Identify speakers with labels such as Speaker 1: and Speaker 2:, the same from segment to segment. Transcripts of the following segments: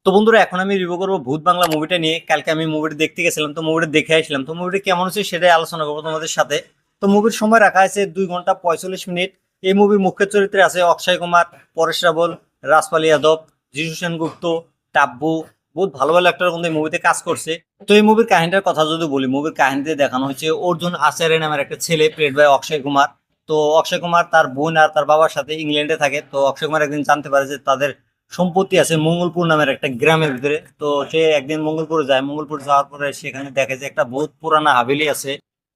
Speaker 1: তো বন্ধুরা, এখন আমি রিভিউ করবো ভূত বাংলা মুভিটা নিয়ে। কালকে আমি মুভিটা দেখতে গেছিলাম, তো মুভিটা দেখে আসলাম। তো মুভিটা কেমন হচ্ছে সেটাই আলোচনা করবো তোমাদের সাথে। তো মুভির সময় রাখা আছে 2 ঘন্টা 45 মিনিট। এই মুভির মুখ্য চরিত্রে আছে অক্ষয় কুমার, পরেশ রাবল, রাজপাল যাদব, যিশু সেনগুপ্ত, টাব্বু। বহুত ভালো ভালো একটা কিন্তু এই মুভিতে কাজ করছে। তো এই মুভির কাহিনীটার কথা যদি বলি, মুভির কাহিনীতে দেখানো হয়েছে অর্জুন আচার্য নামের একটা ছেলে, প্লেড বাই অক্ষয় কুমার। তো অক্ষয় কুমার তার বোন আর তার বাবার সাথে ইংল্যান্ডে থাকে। তো অক্ষয় কুমার একদিন জানতে পারে যে তাদের সম্পত্তি আছে মঙ্গলপুর নামের একটা গ্রামের ভিতরে। তো সে একদিন মঙ্গলপুরে যায়, মঙ্গলপুর যাওয়ার পরে সেখানে দেখে যে একটা বহুত পুরানা হাভেলি আছে।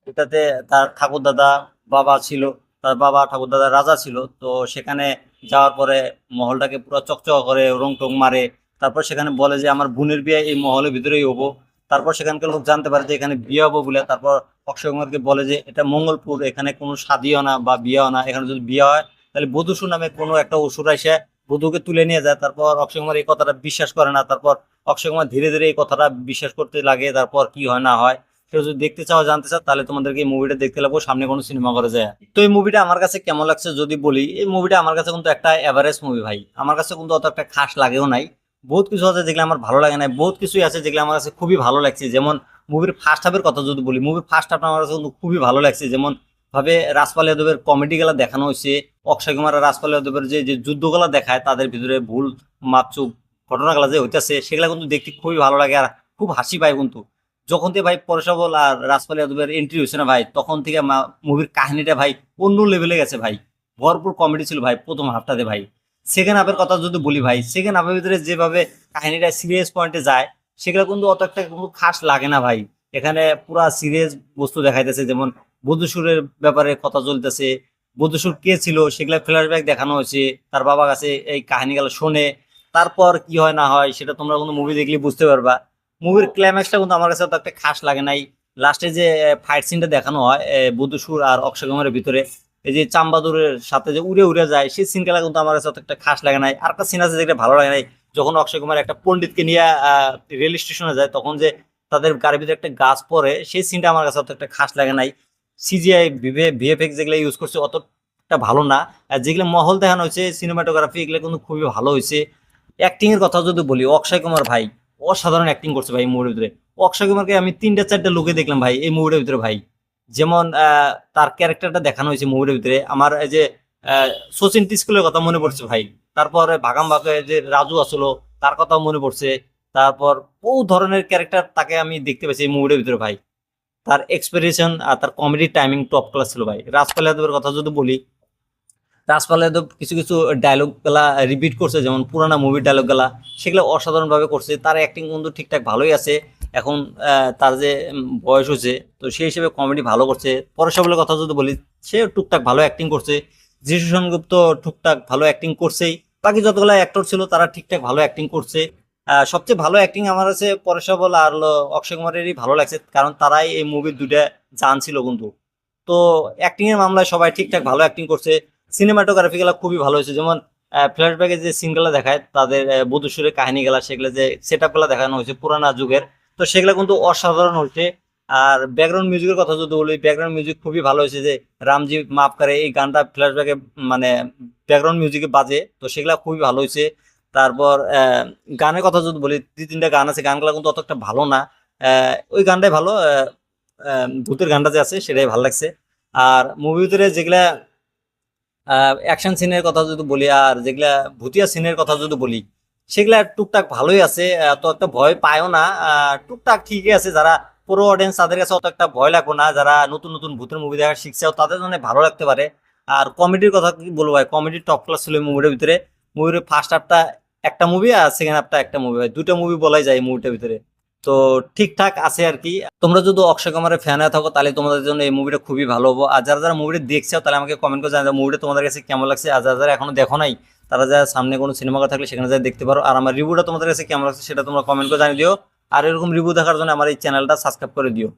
Speaker 1: এটাতে তার ঠাকুর দাদা বাবা ছিল, তার বাবা ঠাকুর দাদা রাজা ছিল। তো সেখানে যাওয়ার পরে মহলটাকে পুরো চকচক করে রং টং মারে। তারপর সেখানে বলে যে আমার বোনের বিয়ে এই মহলের ভিতরেই হবো। তারপর সেখানকার লোক জানতে পারে যে এখানে বিয়ে হবো বলে। তারপর অক্ষয় কুমারকে বলে যে এটা মঙ্গলপুর, এখানে কোনো শাদিও না বা বিয়েও না, এখানে যদি বিয়ে হয় তাহলে বধূসু নামে কোনো একটা অসুর এসে বধূকে তুলে নিয়ে যায়। তারপর অক্ষয় কুমার এই কথাটা বিশ্বাস করে না। তারপর অক্ষয় কুমার ধীরে ধীরে এই কথাটা বিশ্বাস করতে লাগে। তারপর কি হয় না হয় কেউ যদি দেখতে চাও, জানতে চাও, তাহলে তোমাদেরকে এই মুভিটা দেখতে লাগবো, সামনে কোনো সিনেমা করে যায়। তো এই মুভিটা আমার কাছে কেমন লাগছে যদি বলি, এই মুভিটা আমার কাছে কিন্তু একটা এভারেজ মুভি ভাই। আমার কাছে কিন্তু অত একটা খাস লাগেও নাই। বহুত কিছু আছে যেগুলো আমার ভালো লাগে না, বহুত কিছুই আছে যেগুলো আমার কাছে খুবই ভালো লাগছে। যেমন মুভির ফার্স্ট হাফের কথা যদি বলি, মুভির ফার্স্ট হাফটা আমার কাছে কিন্তু খুবই ভালো লাগছে। যেমন ভাবে রাজপাল যাদবের কমেডি গুলা দেখানো হয়েছে, অক্ষয় কুমার আর রাজপাল যাদবের যে যে যুদ্ধগুলা দেখায়, তাদের ভিতরে ভুল মাপচুপ ঘটনাগুলা যে হইতেছে, সেগুলা কিন্তু দেখতে খুবই ভালো লাগে আর খুব হাসি পায় কিন্তু। যখন থেকে ভাই পরেশ রাওয়াল আর রাজপাল যাদবের এন্ট্রি হয়েছে না ভাই, তখন থেকে মুভির কাহিনীটা ভাই অন্য লেভেলে গেছে ভাই। ভরপুর কমেডি ছিল ভাই প্রথম হাফটাতে ভাই। সেকেন্ড হাফের কথা যদি বলি ভাই, সেকেন্ড হাফের ভিতরে যেভাবে কাহিনীটা সিরিয়াস পয়েন্টে যায়, সেগুলো কিন্তু অত একটা কিন্তু খাস লাগে না ভাই। এখানে পুরা সিরিয়াস বস্তু দেখাইতেছে, যেমন বধূসুরের ব্যাপারে কথা চলতেছে। বধূসুর কে ছিল সেগুলা ফ্ল্যাশব্যাক দেখানো হয়েছে, তার বাবা কাছে এই কাহিনীগুলো শোনে। তারপর কি হয় না হয় সেটা তোমরা কিন্তু মুভি দেখলে বুঝতে পারবা। মুভির ক্লাইম্যাক্সটা কিন্তু আমার কাছে তো একটা খাস লাগে নাই। লাস্টে যে ফাইট সিনটা দেখানো হয় বধূসুর আর অক্ষয় কুমারের ভিতরে, এই যে চাম্বাদুরের সাথে যে উড়ে উড়ে যায়, সেই সিনটা কিন্তু আমার কাছে অত একটা খাস লাগে নাই। আর একটা সিন আছে যেটা ভালো লাগে নাই, যখন অক্ষয় কুমার একটা পণ্ডিতকে নিয়ে রেল স্টেশনে যায়, তখন যে তাদের গাড়ির ভিতরে একটা গাছ পড়ে, সেই সিনটা আমার কাছে অত একটা খাস লাগে নাই। সিজিআই ভিএফএক্স যেগুলো ইউজ করছে অতটা ভালো না। আর যেগুলো মহল দেখানো হয়েছে সিনেমাটোগ্রাফি, এগুলো কিন্তু খুবই ভালো হয়েছে। অ্যাক্টিং এর কথা যদি বলি, অক্ষয় কুমার ভাই অসাধারণ অ্যাক্টিং করছে ভাই এই মুভির ভিতরে। অক্ষয় কুমারকে আমি 3টা 4টা লোকে দেখলাম ভাই এই মুভির ভিতরে ভাই। যেমন তার ক্যারেক্টারটা দেখানো হয়েছে মুভির ভিতরে, আমার এই যে সচিন স্কুলের কথা মনে পড়ছে ভাই। তারপরে ভাগাম ভাগে যে রাজু আসলো, তার কথাও মনে পড়ছে। তারপর বহু ধরনের ক্যারেক্টার তাকে আমি দেখতে পাচ্ছি এই মুভির ভিতরে ভাই। তার এক্সপ্রেশন আর তার কমেডি টাইমিং টপ ক্লাস ছিল ভাই। রাজপাল যাদবের কথা যদি বলি, রাজপাল যাদব কিছু কিছু ডায়লগ গুলা রিপিট করছে, যেমন পুরানা মুভির ডায়লগ গুলা, সেগুলো অসাধারণ ভাবে করছে। তার অ্যাক্টিং কিন্তু ঠিকঠাক ভালোই আছে। এখন তার যে বয়স হয়েছে, তো সেই হিসেবে কমেডি ভালো করছে। পরেশ রাওয়ালের কথা যদি বলি, সে টুকটাক ভালো অ্যাক্টিং করছে। যিশু সেনগুপ্ত টুকটাক ভালো অ্যাক্টিং করছেই। বাকি যতগুলো অ্যাক্টর ছিল তারা ঠিকঠাক ভালো অ্যাক্টিং করছে। সবচেয়ে ভালো অ্যাক্টিং আমার কাছে পরেশ রাওয়াল আর হলো অক্ষয় কুমারেরই ভালো লাগছে, কারণ তারাই এই মুভির দুইটা জান ছিল কিন্তু। তো অ্যাক্টিং এর মামলায় সবাই ঠিকঠাক ভালো অ্যাক্টিং করছে। সিনেমাটোগ্রাফি গুলা খুবই ভালো হয়েছে। যেমন ফ্ল্যাশব্যাকে যে সিনগুলো দেখায় তাদের বধূসুরের কাহিনী গুলা, সেগুলো যে সেট আপ গুলা দেখানো হয়েছে পুরানা যুগের, তো সেগুলো কিন্তু অসাধারণ হয়েছে। আর ব্যাকগ্রাউন্ড মিউজিকের কথা যদি বলি, ব্যাকগ্রাউন্ড মিউজিক খুবই ভালো হয়েছে। যে রামজি মাফ করে এই গানটা ফ্ল্যাশব্যাকে মানে ব্যাকগ্রাউন্ড মিউজিকে বাজে, তো সেগুলা খুবই ভালো হয়েছে। তারপর গানের কথা যদি বলি, 2-3টা গান আছে, গানগুলো কিন্তু অত একটা ভালো না। ওই গানটাই ভালো, ভূতের গানটা যে আছে সেটাই ভালো লাগছে। আর মুভির ভিতরে যেগুলা অ্যাকশন সিনের কথা যদি বলি, আর যেগুলা ভুতিয়া সিনের কথা যদি বলি, সেগুলা টুকটাক ভালোই আছে। তো একটা ভয় পায়ও না, টুকটাক ঠিকই আছে। যারা পুরো অডিয়েন্স তাদের কাছে অত একটা ভয় লাগবে না, যারা নতুন নতুন ভূতের মুভি দেখা শিখছে তাদের জন্য ভালো লাগতে পারে। আর কমেডির কথা কি বলবো ভাই, কমেডি টপ ক্লাস ছিল মুভির ভিতরে। মুভির ফার্স্ট হাফটা একটা মুভি আর সেকেন্ড হাফটা একটা মুভি ভাই, দুটো মুভি বলাই যায় মুভিটার ভিতরে। তো ঠিকঠাক আছে আর কি। তোমরা যদি অক্ষয় কুমারের ফ্যান হয়ে থাকো, তাহলে তোমাদের জন্য এই মুভিটা খুবই ভালো হবো। আর যারা যারা মুভিটা দেখছো, তাহলে আমাকে কমেন্ট করে জানাও মুভিটা তোমাদের কাছে কেমন লাগছে। আর যারা যারা এখনো দেখো নাই, তারা যা সামনে কোনো সিনেমা থাকলে সেখানে যা দেখতে পারো। আর আমার রিভিউটা তোমাদের কাছে কেমন লাগছে সেটা তোমরা কমেন্ট করে জানিয়ে দিও। আর এরকম রিভিউ দেখার জন্য আমার এই চ্যানেলটা সাবস্ক্রাইব করে দিও।